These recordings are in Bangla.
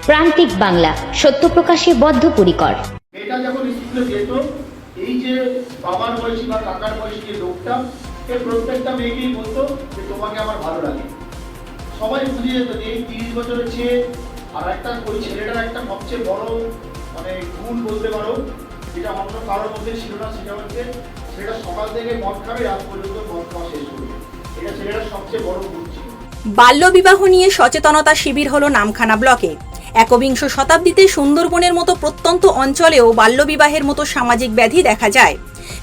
প্রান্তিক বাংলা, সত্য প্রকাশে বদ্ধপরিকর। এটা যখন স্কুলে যেত, এই যে বাবার বয়সী বা কাকার বয়সী যে লোকটা, এই প্রত্যেকটা মেয়েকেই বলতো যে তোমাকে আমার ভালো লাগে। সবাই বুঝে যেত যে এই 30 বছরের ছেলে। আর একটা ওই ছেলেটার একটা সবচেয়ে বড় গুণ বলতে পারো, যেটা অন্য কারোর মধ্যে ছিল না, সেটা হচ্ছে সেটা সকাল থেকে মদ খাবে, রাত পর্যন্ত মদ খাওয়া শেষ করবে। এটা ছেলেটার সবচেয়ে বড় গুণ ছিল। বাল্যবিবাহ নিয়ে সচেতনতা শিবির হলো নামখানা ব্লকে। একবিংশ শতাব্দীতে সুন্দরবনের মতো প্রত্যন্ত অঞ্চলেও বাল্যবিবাহের মতো সামাজিক ব্যাধি দেখা যায়।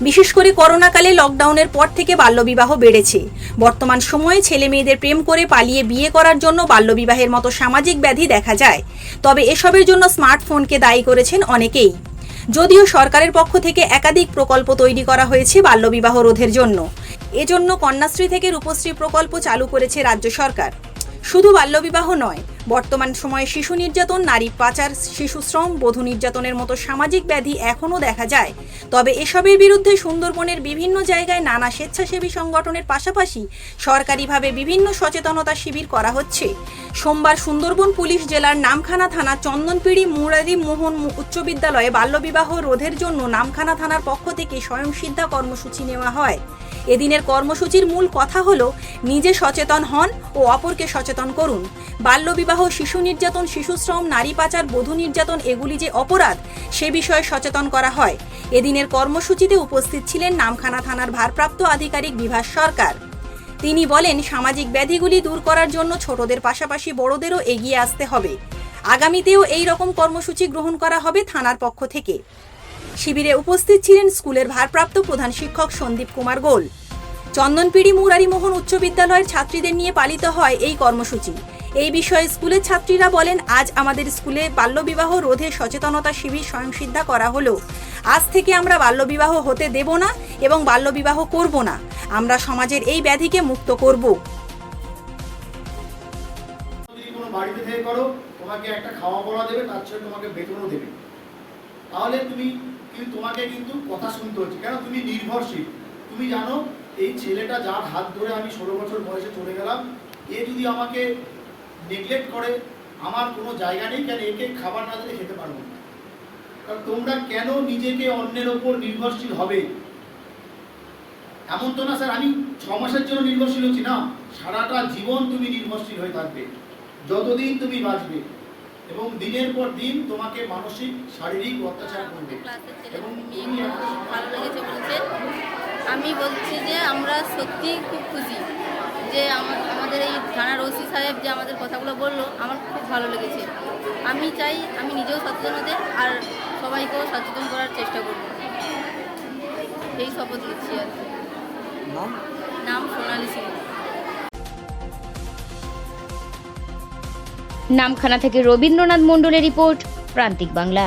বিশেষ করে করোনাকালে লকডাউনের পর থেকে বাল্যবিবাহ বেড়েছে। বর্তমান সময়ে ছেলে মেয়েদের প্রেম করে পালিয়ে বিয়ে করার জন্য বাল্যবিবাহের মতো সামাজিক ব্যাধি দেখা যায়। তবে এসবের জন্য স্মার্টফোনকে দায়ী করেছেন অনেকেই। যদিও সরকারের পক্ষ থেকে একাধিক প্রকল্প তৈরি করা হয়েছে বাল্যবিবাহ রোধের জন্য। এজন্য কন্যাশ্রী থেকে রূপশ্রী প্রকল্প চালু করেছে রাজ্য সরকার। শুধু বাল্যবিবাহ নয়, বর্তমান সময়ে শিশু নির্যাতন, নারী পাচার, শিশু শ্রম, বধূ নির্যাতনের মতো সামাজিক ব্যাধি এখনও দেখা যায়। তবে এসবের বিরুদ্ধে সুন্দরবনের বিভিন্ন জায়গায় নানা স্বেচ্ছাসেবী সংগঠনের পাশাপাশি সরকারিভাবে বিভিন্ন সচেতনতা শিবির করা হচ্ছে। সোমবার সুন্দরবন পুলিশ জেলার নামখানা থানা চন্দনপিড়ি মুরারি মোহন উচ্চ বিদ্যালয়ে বাল্যবিবাহ রোধের জন্য নামখানা থানার পক্ষ থেকে স্বয়ংসিদ্ধা কর্মসূচি নেওয়া হয়। এদিনের কর্মসূচির মূল কথা হলো নিজে সচেতন হন ও অপরকে সচেতন করুন। বাল্যবিবাহ, শিশু নির্যাতন, শিশু শ্রম, নারী পাচার, বধূ নির্যাতন এগুলি যে অপরাধ সে বিষয়ে সচেতন করা হয়। এদিনের কর্মসূচিতে উপস্থিত ছিলেন নামখানা থানার ভারপ্রাপ্ত আধিকারিক বিভাস সরকার। তিনি বলেন, সামাজিক ব্যাধিগুলি দূর করার জন্য ছোটদের পাশাপাশি বড়দেরও এগিয়ে আসতে হবে। আগামীতেও এই রকম কর্মসূচি গ্রহণ করা হবে থানার পক্ষ থেকে। শিবিরে উপস্থিত ছিলেন স্কুলের ভারপ্রাপ্ত প্রধান শিক্ষক সন্দীপ কুমার গোল। চন্দনপিড়ি মুরারি মোহন উচ্চ বিদ্যালয়ের ছাত্রীদের নিয়ে পালিত হয় এই কর্মসূচি। এই বিষয়ে স্কুলের ছাত্রীরা বলেন, আজ আমাদের স্কুলে বাল্যবিবাহ রোধে সচেতনতা শিবির স্বয়ংসিদ্ধা করা হলো। আজ থেকে আমরা বাল্যবিবাহ হতে দেব না এবং বাল্যবিবাহ করব না। আমরা সমাজের এই ব্যাধিকে মুক্ত করব। যদি কোনো বাড়িতে থেকে করো, তোমাকে একটা খাওয়া পড়া দেবে, তার সাথে তোমাকে বেতনও দেবে। তাহলে তোমাকে কিন্তু কথা শুনতে হচ্ছে, কেন তুমি নির্ভরশীল। তুমি জানো এই ছেলেটা যার হাত ধরে আমি 16 বছর বয়সে চলে গেলাম, এ যদি আমাকে নেগলেক্ট করে, আমার কোনো জায়গা নেই, কেন একে খাবার না দিলে খেতে পারবো না। কারণ তোমরা কেন নিজেকে অন্যের ওপর নির্ভরশীল হবে? এমন তো না স্যার আমি 6 মাসের জন্য নির্ভরশীল হচ্ছি না, সারাটা জীবন তুমি নির্ভরশীল হয়ে থাকবে, যতদিন তুমি বাঁচবে। এবং দিনের পর দিন তোমাকে মানসিক শারীরিক অত্যাচার করবে। এবং ভালো লেগেছে বলছে। আমি বলছি যে আমরা সত্যি খুব খুশি যে আমাদের এই থানার ওসি সাহেব যে আমাদের কথাগুলো বললো, আমার খুব ভালো লেগেছে। আমি চাই আমি নিজেও সচেতন হতে আর সবাইকেও সচেতন করার চেষ্টা করব, এই শপথ নিচ্ছি। আর নাম সোনালী সিং। নামখানা থেকে রবীন্দ্রনাথ মণ্ডলের রিপোর্ট, প্রান্তিক বাংলা।